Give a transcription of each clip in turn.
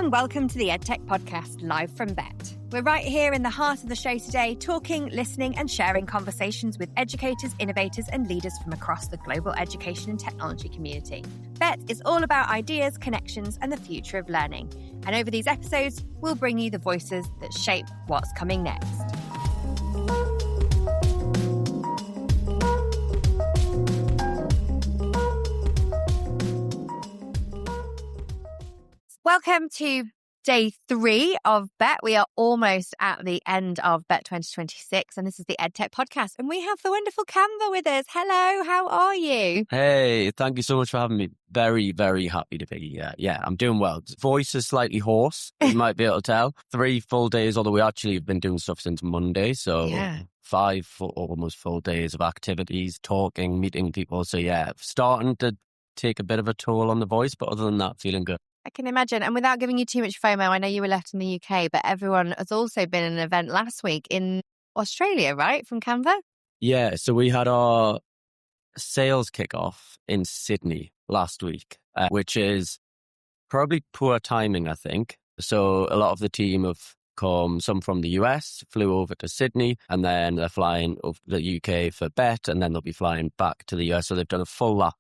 and welcome to the EdTech Podcast, live from Bett. We're right here in the heart of the show today, talking, listening and sharing conversations with educators, innovators and leaders from across the global education and technology community. Bett is all about ideas, connections and the future of learning. And over these episodes, we'll bring you the voices that shape what's coming next. Welcome to day 3 of Bett. We are almost at the end of Bett 2026, and this is the EdTech Podcast. And we have the wonderful Canva with us. Hello, how are you? Hey, thank you so much for having me. Very, very happy to be here. Yeah, I'm doing well. Voice is slightly hoarse, you might be able to tell. 3 full days, although we actually have been doing stuff since Monday. So 5 almost full days of activities, talking, meeting people. So yeah, starting to take a bit of a toll on the voice, but other than that, feeling good. I can imagine. And without giving you too much FOMO, I know you were left in the UK, but everyone has also been in an event last week in Australia, right? From Canva? Yeah, so we had our sales kickoff in Sydney last week, which is probably poor timing, I think. So a lot of the team have come, some from the US, flew over to Sydney, and then they're flying over the UK for Bett, and then they'll be flying back to the US. So they've done a full lap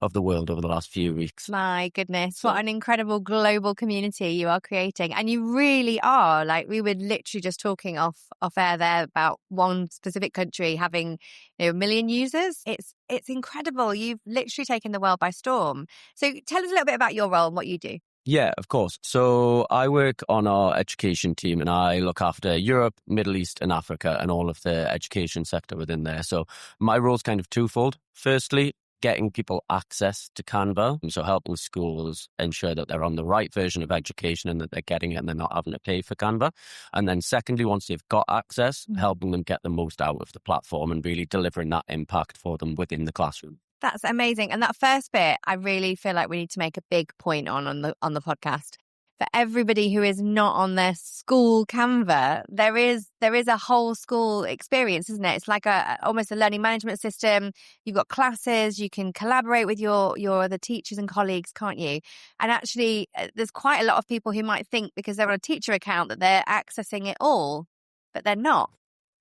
of the world over the last few weeks. My goodness, what an incredible global community you are creating. And you really are. Like, we were literally just talking off air there about one specific country having 1 million users. It's incredible. You've literally taken the world by storm. So tell us a little bit about your role and what you do. Yeah, of course. So I work on our education team and I look after Europe, Middle East and Africa and all of the education sector within there. So my role's kind of twofold. Firstly, getting people access to Canva, so helping schools ensure that they're on the right version of education and that they're getting it and they're not having to pay for Canva. And then secondly, once they've got access, helping them get the most out of the platform and really delivering that impact for them within the classroom. That's amazing. And that first bit, I really feel like we need to make a big point on the podcast. For everybody who is not on their school Canva, there is a whole school experience, isn't it? It's like almost a learning management system. You've got classes, you can collaborate with your other teachers and colleagues, can't you? And actually, there's quite a lot of people who might think because they're on a teacher account that they're accessing it all, but they're not.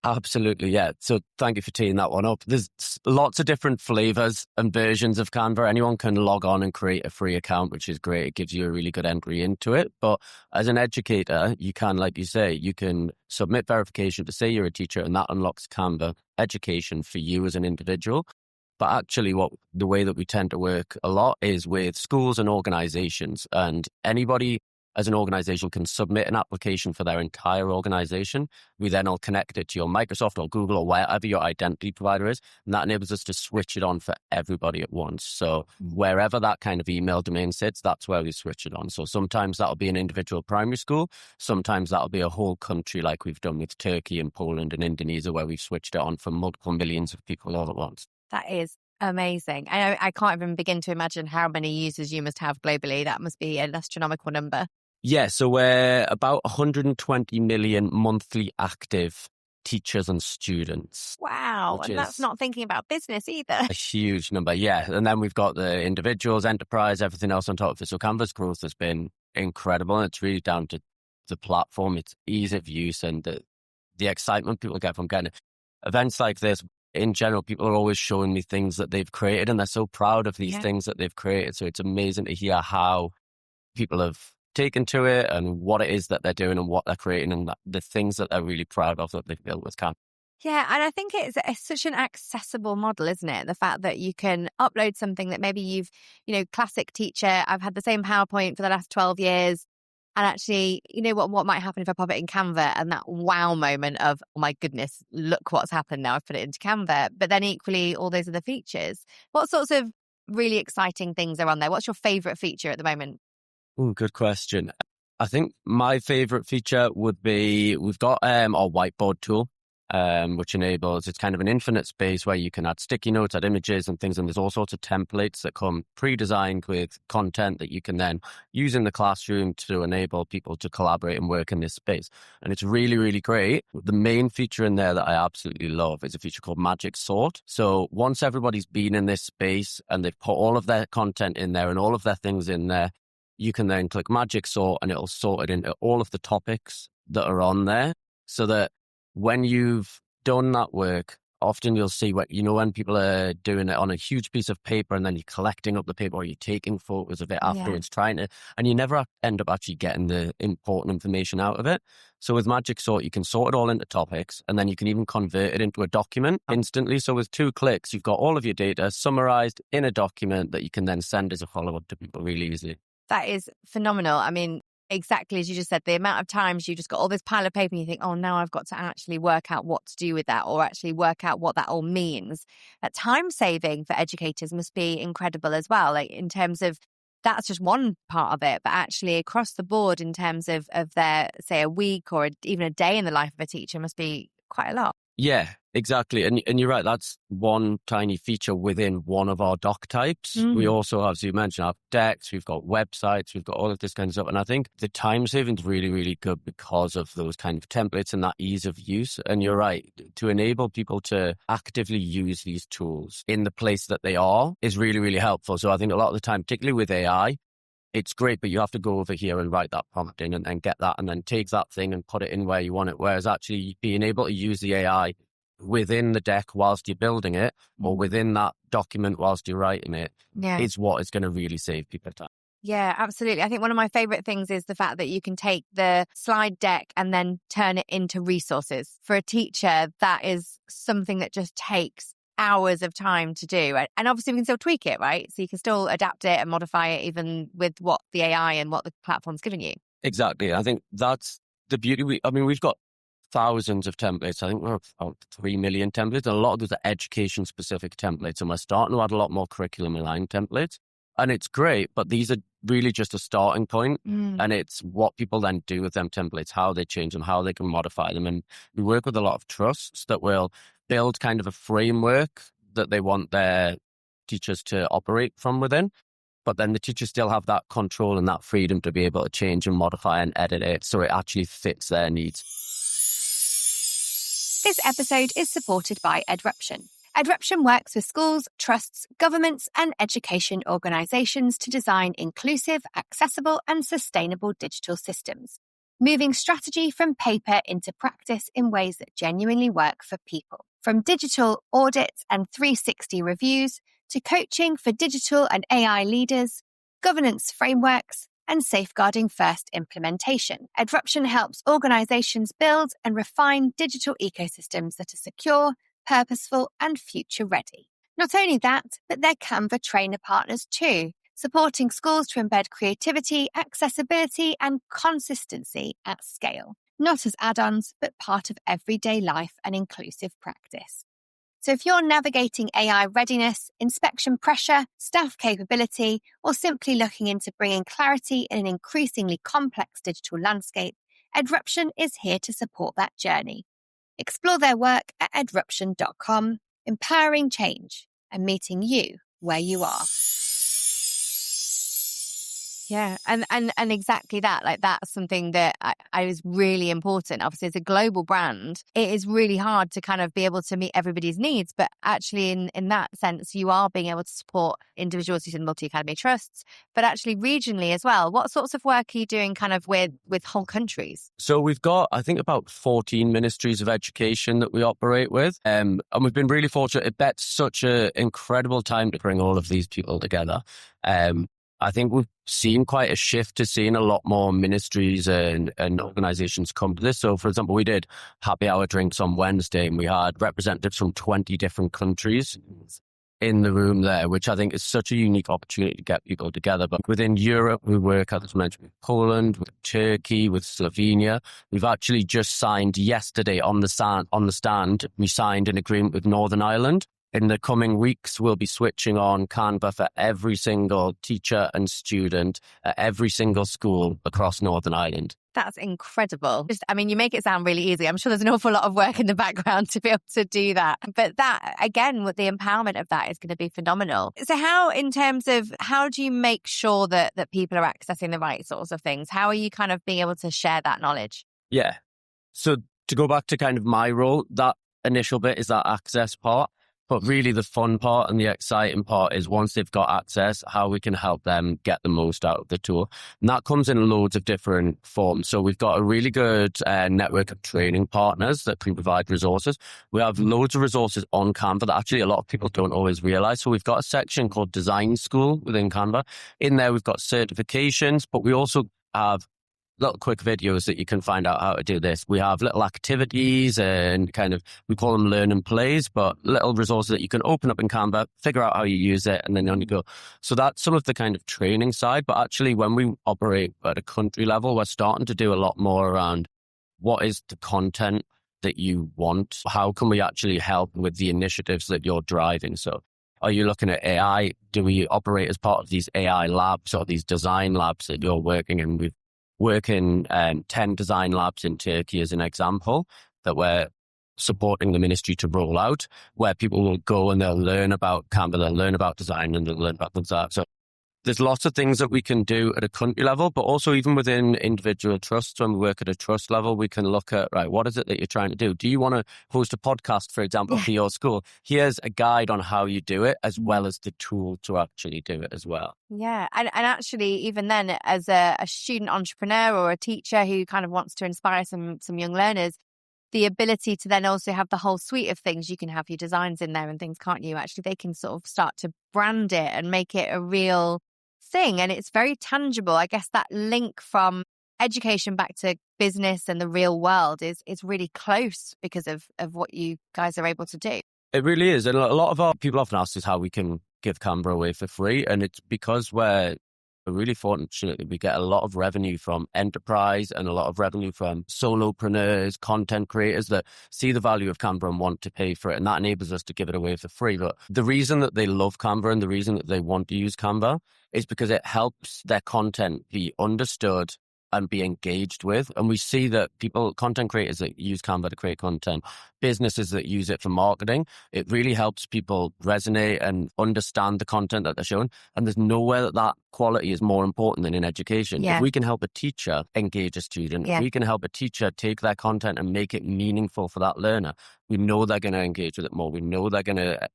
Absolutely, yeah. So thank you for teeing that one up. There's lots of different flavors and versions of Canva. Anyone can log on and create a free account, which is great. It gives you a really good entry into it. But as an educator, you can, like you say, you can submit verification to say you're a teacher and that unlocks Canva education for you as an individual. But actually the way that we tend to work a lot is with schools and organizations, and anybody as an organization can submit an application for their entire organization. We then all connect it to your Microsoft or Google or wherever your identity provider is. And that enables us to switch it on for everybody at once. So wherever that kind of email domain sits, that's where we switch it on. So sometimes that'll be an individual primary school. Sometimes that'll be a whole country like we've done with Turkey and Poland and Indonesia, where we've switched it on for multiple millions of people all at once. That is amazing. I can't even begin to imagine how many users you must have globally. That must be an astronomical number. Yeah, so we're about 120 million monthly active teachers and students. Wow, and that's not thinking about business either. A huge number, yeah. And then we've got the individuals, enterprise, everything else on top of it. So Canva's growth has been incredible. And it's really down to the platform, its ease of use and the excitement people get from getting it. Events like this, in general, people are always showing me things that they've created and they're so proud of these things that they've created. So it's amazing to hear how people have taken to it and what it is that they're doing and what they're creating and the things that they're really proud of that they've built with Canva. Yeah, and I think it's such an accessible model, isn't it? The fact that you can upload something that maybe you've, classic teacher, I've had the same PowerPoint for the last 12 years. And actually, what might happen if I pop it in Canva and that wow moment of, oh my goodness, look what's happened now, I've put it into Canva. But then equally, all those other features. What sorts of really exciting things are on there? What's your favorite feature at the moment? Oh, good question. I think my favorite feature would be we've got our whiteboard tool, which enables, it's kind of an infinite space where you can add sticky notes, add images and things. And there's all sorts of templates that come pre-designed with content that you can then use in the classroom to enable people to collaborate and work in this space. And it's really, really great. The main feature in there that I absolutely love is a feature called Magic Sort. So once everybody's been in this space and they've put all of their content in there and all of their things in there, you can then click Magic Sort and it'll sort it into all of the topics that are on there, so that when you've done that work, often you'll see when people are doing it on a huge piece of paper and then you're collecting up the paper or you're taking photos of it afterwards, and you never end up actually getting the important information out of it. So with Magic Sort, you can sort it all into topics, and then you can even convert it into a document instantly. So with 2 clicks, you've got all of your data summarized in a document that you can then send as a follow-up to people really easily. That is phenomenal. I mean, exactly as you just said, the amount of times you just got all this pile of paper and you think, oh, now I've got to actually work out what to do with that, or actually work out what that all means. That time saving for educators must be incredible as well. Like, in terms of, that's just one part of it, but actually across the board in terms of their, say, a week or even a day in the life of a teacher must be quite a lot. Yeah, exactly. And you're right, that's one tiny feature within one of our doc types. We also have, as you mentioned, our decks, we've got websites, we've got all of this kind of stuff. And I think the time saving is really, really good because of those kind of templates and that ease of use. And you're right, to enable people to actively use these tools in the place that they are is really, really helpful. So I think a lot of the time, particularly with AI, it's great, but you have to go over here and write that prompt in and get that and then take that thing and put it in where you want it. Whereas actually being able to use the AI within the deck whilst you're building it, or within that document whilst you're writing it, is what is going to really save people time. Yeah, absolutely. I think one of my favorite things is the fact that you can take the slide deck and then turn it into resources. For a teacher, that is something that just takes hours of time to do. And obviously we can still tweak it, right? So you can still adapt it and modify it even with what the AI and what the platform's giving you. Exactly. I think that's the beauty. We've got thousands of templates. I think we're about 3 million templates. And a lot of those are education specific templates. And we're starting to add a lot more curriculum aligned templates. And it's great, but these are really just a starting point. And it's what people then do with them templates, how they change them, how they can modify them. And we work with a lot of trusts that will build kind of a framework that they want their teachers to operate from within. But then the teachers still have that control and that freedom to be able to change and modify and edit it so it actually fits their needs. This episode is supported by Edruption. Edruption works with schools, trusts, governments, and education organisations to design inclusive, accessible, and sustainable digital systems, moving strategy from paper into practice in ways that genuinely work for people. From digital audits and 360 reviews to coaching for digital and AI leaders, governance frameworks, and safeguarding first implementation, Edruption helps organisations build and refine digital ecosystems that are secure, purposeful, and future-ready. Not only that, but they're Canva trainer partners too, supporting schools to embed creativity, accessibility, and consistency at scale, not as add-ons, but part of everyday life and inclusive practice. So if you're navigating AI readiness, inspection pressure, staff capability, or simply looking into bringing clarity in an increasingly complex digital landscape, Edruption is here to support that journey. Explore their work at edruption.com, empowering change and meeting you where you are. Yeah, and exactly that. Like, that's something that I is really important. Obviously, as a global brand, it is really hard to kind of be able to meet everybody's needs. But actually, in that sense, you are being able to support individuals who's in multi-academy trusts, but actually regionally as well. What sorts of work are you doing kind of with whole countries? So we've got, I think, about 14 ministries of education that we operate with. And we've been really fortunate. Bett's such an incredible time to bring all of these people together. I think we've seen quite a shift to seeing a lot more ministries and organizations come to this. So, for example, we did happy hour drinks on Wednesday and we had representatives from 20 different countries in the room there, which I think is such a unique opportunity to get people together. But within Europe, we work, as mentioned, with Poland, with Turkey, with Slovenia. We've actually just signed yesterday on the stand, we signed an agreement with Northern Ireland. In the coming weeks, we'll be switching on Canva for every single teacher and student at every single school across Northern Ireland. That's incredible. You make it sound really easy. I'm sure there's an awful lot of work in the background to be able to do that. But that, again, with the empowerment of that is going to be phenomenal. So how do you make sure that people are accessing the right sorts of things? How are you kind of being able to share that knowledge? Yeah. So to go back to kind of my role, that initial bit is that access part. But really the fun part and the exciting part is once they've got access, how we can help them get the most out of the tool. And that comes in loads of different forms. So we've got a really good network of training partners that can provide resources. We have loads of resources on Canva that actually a lot of people don't always realize. So we've got a section called Design School within Canva. In there, we've got certifications, but we also have little quick videos that you can find out how to do this. We have little activities and we call them learn and plays, but little resources that you can open up in Canva, figure out how you use it, and then on you go. So that's some of the kind of training side. But actually, when we operate at a country level, we're starting to do a lot more around what is the content that you want? How can we actually help with the initiatives that you're driving? So are you looking at AI? Do we operate as part of these AI labs or these design labs that you're working in? We've work in 10 design labs in Turkey as an example that we're supporting the ministry to roll out, where people will go and they'll learn about Canva, they'll learn about design, and they'll learn about things like that. So there's lots of things that we can do at a country level, but also even within individual trusts. When we work at a trust level, we can look at, right, what is it that you're trying to do? Do you want to host a podcast, for example, for your school? Here's a guide on how you do it, as well as the tool to actually do it as well. Yeah. And actually, even then, as a student entrepreneur or a teacher who kind of wants to inspire some young learners, the ability to then also have the whole suite of things, you can have your designs in there and things, can't you? Actually, they can sort of start to brand it and make it a real thing. And it's very tangible. I guess that link from education back to business and the real world is really close because of what you guys are able to do. It really is. And a lot of our people often ask us how we can give Canva away for free. And it's because we're really fortunate that we get a lot of revenue from enterprise and a lot of revenue from solopreneurs, content creators that see the value of Canva and want to pay for it. And that enables us to give it away for free. But the reason that they love Canva and the reason that they want to use Canva is because it helps their content be understood and be engaged with. And we see that content creators that use Canva to create content, businesses that use it for marketing, it really helps people resonate and understand the content that they're showing. And there's nowhere that quality is more important than in education. Yeah. If we can help a teacher engage a student, if we can help a teacher take their content and make it meaningful for that learner, we know they're going to engage with it more. We know they're going to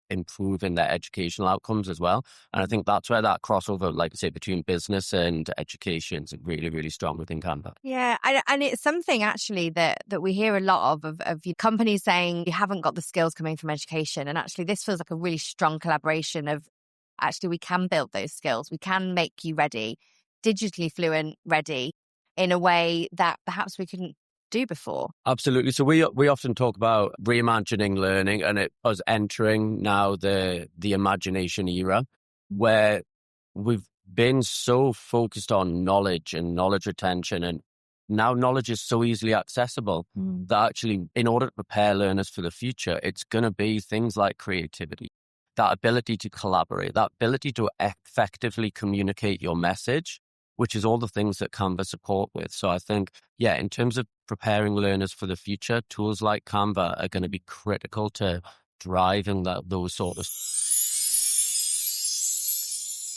improve in their educational outcomes as well. And I think that's where that crossover, like I say, between business and education is really, really strong within Canva. Yeah. And it's something actually that we hear a lot of companies saying you haven't got the skills coming from education. And actually this feels like a really strong collaboration of actually we can build those skills. We can make you ready, digitally fluent, ready in a way that perhaps we couldn't do before. Absolutely. So we often talk about reimagining learning and us entering now the imagination era, where we've been so focused on knowledge and knowledge retention, and now knowledge is so easily accessible that actually in order to prepare learners for the future, it's going to be things like creativity, that ability to collaborate, that ability to effectively communicate your message, which is all the things that Canva support with. So I think, in terms of preparing learners for the future, tools like Canva are going to be critical to driving those sort of.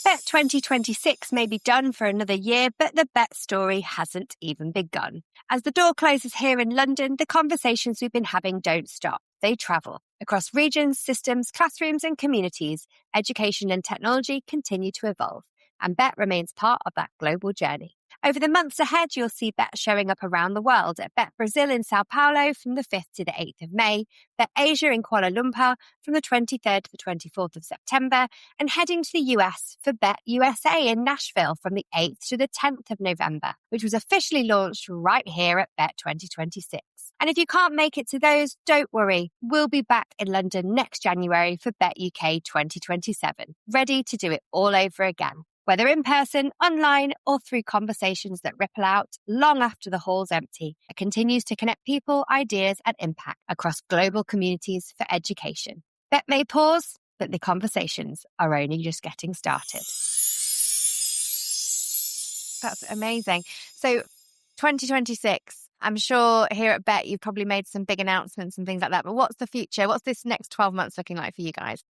Bett 2026 may be done for another year, but the Bett story hasn't even begun. As the door closes here in London, the conversations we've been having don't stop. They travel. Across regions, systems, classrooms and communities, education and technology continue to evolve. And Bett remains part of that global journey. Over the months ahead, you'll see Bett showing up around the world at Bett Brazil in Sao Paulo from the 5th to the 8th of May, Bett Asia in Kuala Lumpur from the 23rd to the 24th of September, and heading to the US for Bett USA in Nashville from the 8th to the 10th of November, which was officially launched right here at Bett 2026. And if you can't make it to those, don't worry. We'll be back in London next January for Bett UK 2027, ready to do it all over again. Whether in person, online, or through conversations that ripple out long after the hall's empty, it continues to connect people, ideas, and impact across global communities for education. Bett may pause, but the conversations are only just getting started. That's amazing. So 2026, I'm sure here at Bett, you've probably made some big announcements and things like that. But what's the future? What's this next 12 months looking like for you guys?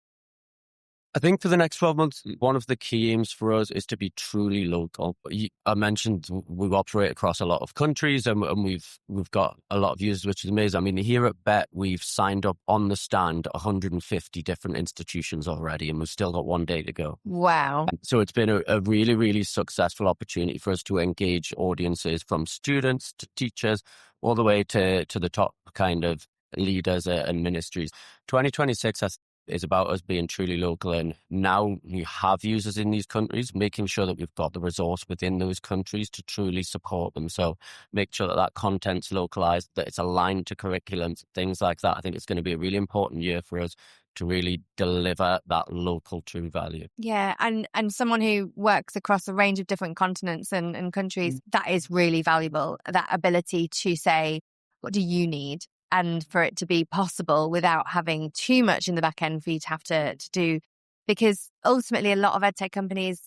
I think for the next 12 months, one of the key aims for us is to be truly local. I mentioned we operate across a lot of countries and we've got a lot of users, which is amazing. I mean, here at Bett, we've signed up on the stand 150 different institutions already, and we've still got one day to go. Wow. So it's been a really, really successful opportunity for us to engage audiences from students to teachers, all the way to the top kind of leaders and ministries. 2026 is about us being truly local, and now we have users in these countries, making sure that we've got the resource within those countries to truly support them. So make sure that that content's localized, that it's aligned to curriculums, things like that. I think it's going to be a really important year for us to really deliver that local true value. Yeah, and someone who works across a range of different continents and countries, that is really valuable, that ability to say, what do you need? And for it to be possible without having too much in the back end for you to have to do. Because ultimately, a lot of edtech companies,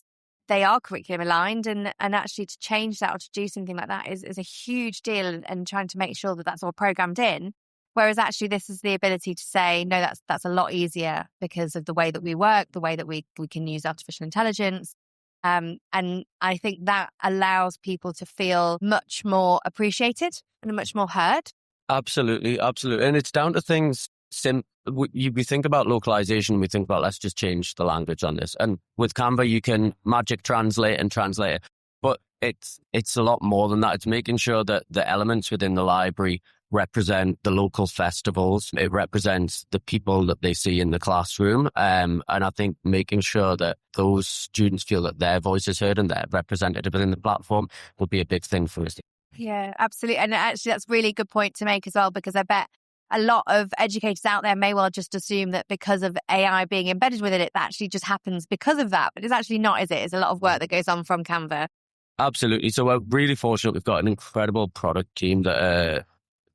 they are curriculum aligned, and actually to change that or to do something like that is a huge deal, and trying to make sure that that's all programmed in. Whereas actually this is the ability to say, no, that's a lot easier because of the way that we work, the way that we can use artificial intelligence. And I think that allows people to feel much more appreciated and much more heard. Absolutely. And it's down to things. We think about localization, we think about let's just change the language on this. And with Canva, you can magic translate it. But it's a lot more than that. It's making sure that the elements within the library represent the local festivals. It represents the people that they see in the classroom. And I think making sure that those students feel that their voice is heard and they're represented within the platform will be a big thing for us. Yeah, absolutely. And actually, that's a really good point to make as well, because I bet a lot of educators out there may well just assume that because of AI being embedded within it, that actually just happens because of that. But it's actually not, is it? It's a lot of work that goes on from Canva. Absolutely. So we're really fortunate. We've got an incredible product team that are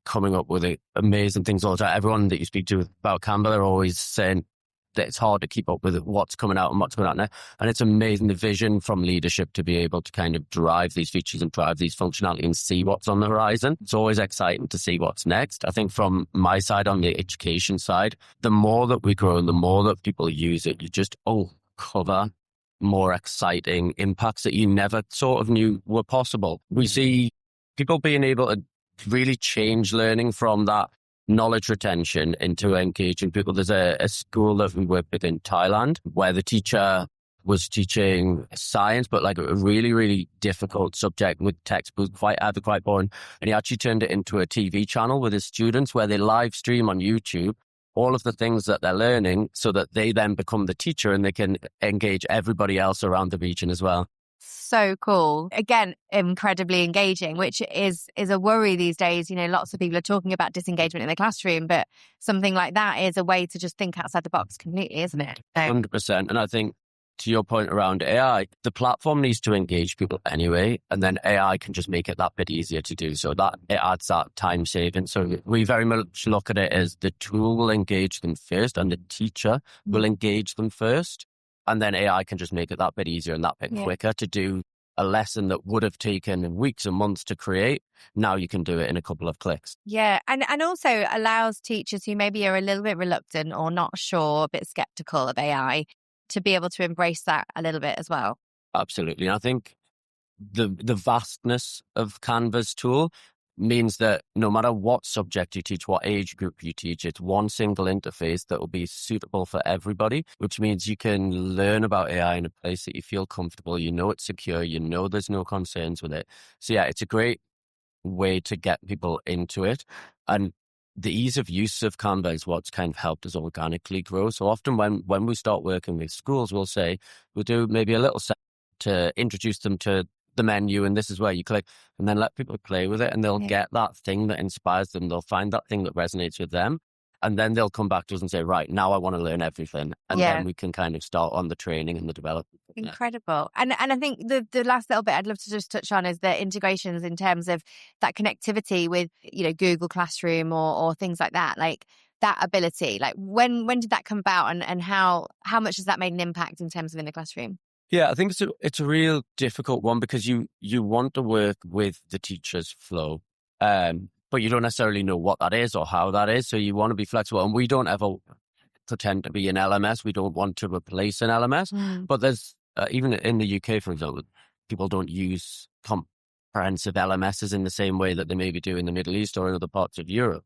coming up with amazing things all the time. Everyone that you speak to about Canva, they're always saying that it's hard to keep up with what's coming out and what's coming out now. And it's amazing, the vision from leadership to be able to kind of drive these features and drive these functionality and see what's on the horizon. It's always exciting to see what's next. I think from my side, on the education side, the more that we grow and the more that people use it, you just uncover more exciting impacts that you never sort of knew were possible. We see people being able to really change learning from that knowledge retention into engaging people. There's a school that we work with in Thailand where the teacher was teaching science, but like a really, really difficult subject with textbooks, quite boring. And he actually turned it into a TV channel with his students where they live stream on YouTube all of the things that they're learning so that they then become the teacher and they can engage everybody else around the region as well. So cool. Again, incredibly engaging, which is a worry these days. You know, lots of people are talking about disengagement in the classroom, but something like that is a way to just think outside the box completely, isn't it? 100%. And I think to your point around AI, the platform needs to engage people anyway, and then AI can just make it that bit easier to do. So that it adds that time saving. So we very much look at it as the tool will engage them first and the teacher will engage them first. And then AI can just make it that bit easier and that bit quicker to do a lesson that would have taken weeks and months to create. Now you can do it in a couple of clicks. Yeah. And also allows teachers who maybe are a little bit reluctant or not sure, a bit skeptical of AI, to be able to embrace that a little bit as well. Absolutely. And I think the vastness of Canva's tool means that no matter what subject you teach, what age group you teach, it's one single interface that will be suitable for everybody, which means you can learn about AI in a place that you feel comfortable, you know it's secure, you know there's no concerns with it. So yeah, it's a great way to get people into it. And the ease of use of Canva is what's kind of helped us organically grow. So often when we start working with schools, we'll do maybe a little set to introduce them to the menu, and this is where you click, and then let people play with it, and they'll get that thing that inspires them. They'll find that thing that resonates with them, and then they'll come back to us and say, right, now I want to learn everything. And then we can kind of start on the training and the development. Incredible. And I think the last little bit I'd love to just touch on is the integrations in terms of that connectivity with, you know, Google Classroom or things like that. Like that ability, like when did that come about, and how much has that made an impact in terms of in the classroom? Yeah, I think it's a real difficult one because you want to work with the teacher's flow, but you don't necessarily know what that is or how that is. So you want to be flexible, and we don't ever pretend to be an LMS. We don't want to replace an LMS. But there's, even in the UK, for example, people don't use comprehensive LMSs in the same way that they maybe do in the Middle East or in other parts of Europe.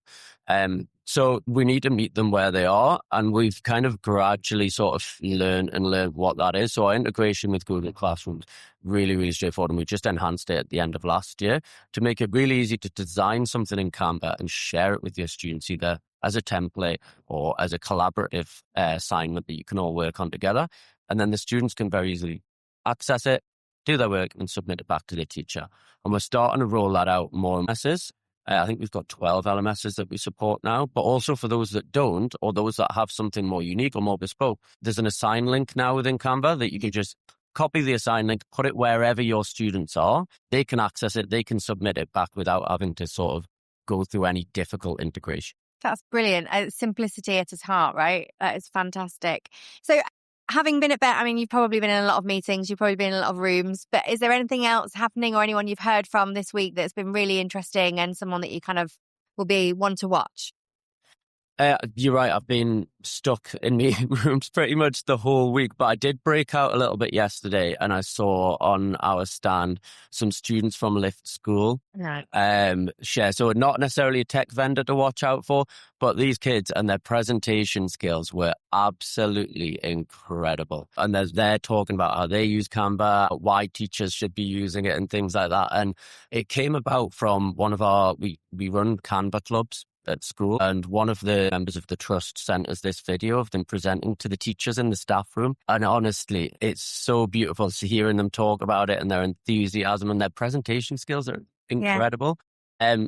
So we need to meet them where they are, and we've kind of gradually sort of learned what that is. So our integration with Google Classroom's really, really straightforward, and we just enhanced it at the end of last year to make it really easy to design something in Canva and share it with your students, either as a template or as a collaborative assignment that you can all work on together. And then the students can very easily access it, do their work, and submit it back to their teacher. And we're starting to roll that out more LMSs. I think we've got 12 LMSs that we support now, but also for those that don't, or those that have something more unique or more bespoke, there's an assign link now within Canva that you can just copy the assign link, put it wherever your students are. They can access it, they can submit it back without having to sort of go through any difficult integration. That's brilliant. Simplicity at its heart, right? That is fantastic. So having been at Bett, I mean, you've probably been in a lot of meetings, you've probably been in a lot of rooms, but is there anything else happening or anyone you've heard from this week that's been really interesting and someone that you kind of will be one to watch? You're right. I've been stuck in meeting rooms pretty much the whole week, but I did break out a little bit yesterday, and I saw on our stand some students from Lift School share. So not necessarily a tech vendor to watch out for, but these kids and their presentation skills were absolutely incredible. And they're talking about how they use Canva, why teachers should be using it, and things like that. And it came about from one of we run Canva clubs at school, and one of the members of the trust sent us this video of them presenting to the teachers in the staff room. And honestly, it's so beautiful to hearing them talk about it, and their enthusiasm and their presentation skills are incredible.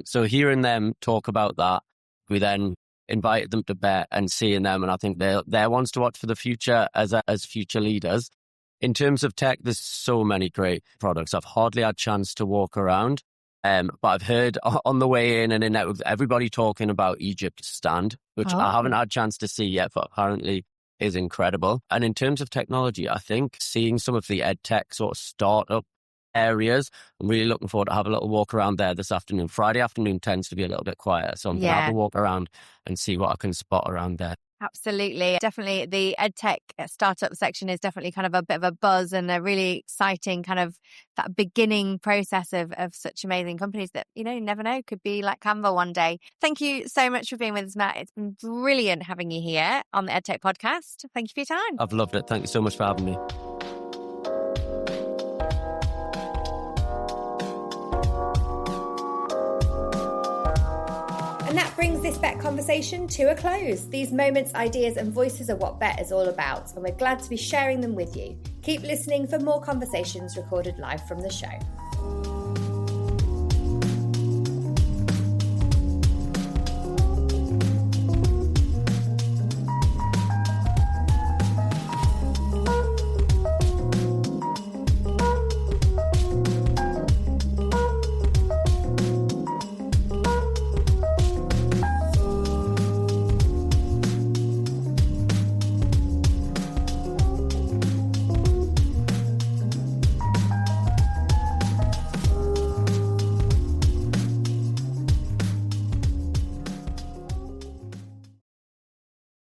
So hearing them talk about that, we then invited them to Bett and seeing them, and I think they're ones to watch for the future as future leaders. In terms of tech, there's so many great products. I've hardly had a chance to walk around. But I've heard on the way in and in out everybody talking about Egypt Stand, which I haven't had a chance to see yet, but apparently is incredible. And in terms of technology, I think seeing some of the ed tech sort of startup areas, I'm really looking forward to have a little walk around there this afternoon. Friday afternoon tends to be a little bit quiet, so I'm going to have a walk around and see what I can spot around there. Absolutely. Definitely the EdTech startup section is definitely kind of a bit of a buzz and a really exciting kind of that beginning process of such amazing companies that, you never know, could be like Canva one day. Thank you so much for being with us, Matt. It's been brilliant having you here on the EdTech podcast. Thank you for your time. I've loved it. Thank you so much for having me. And that brings this Bett conversation to a close. These moments, ideas and voices are what Bett is all about, and we're glad to be sharing them with you. Keep listening for more conversations recorded live from the show.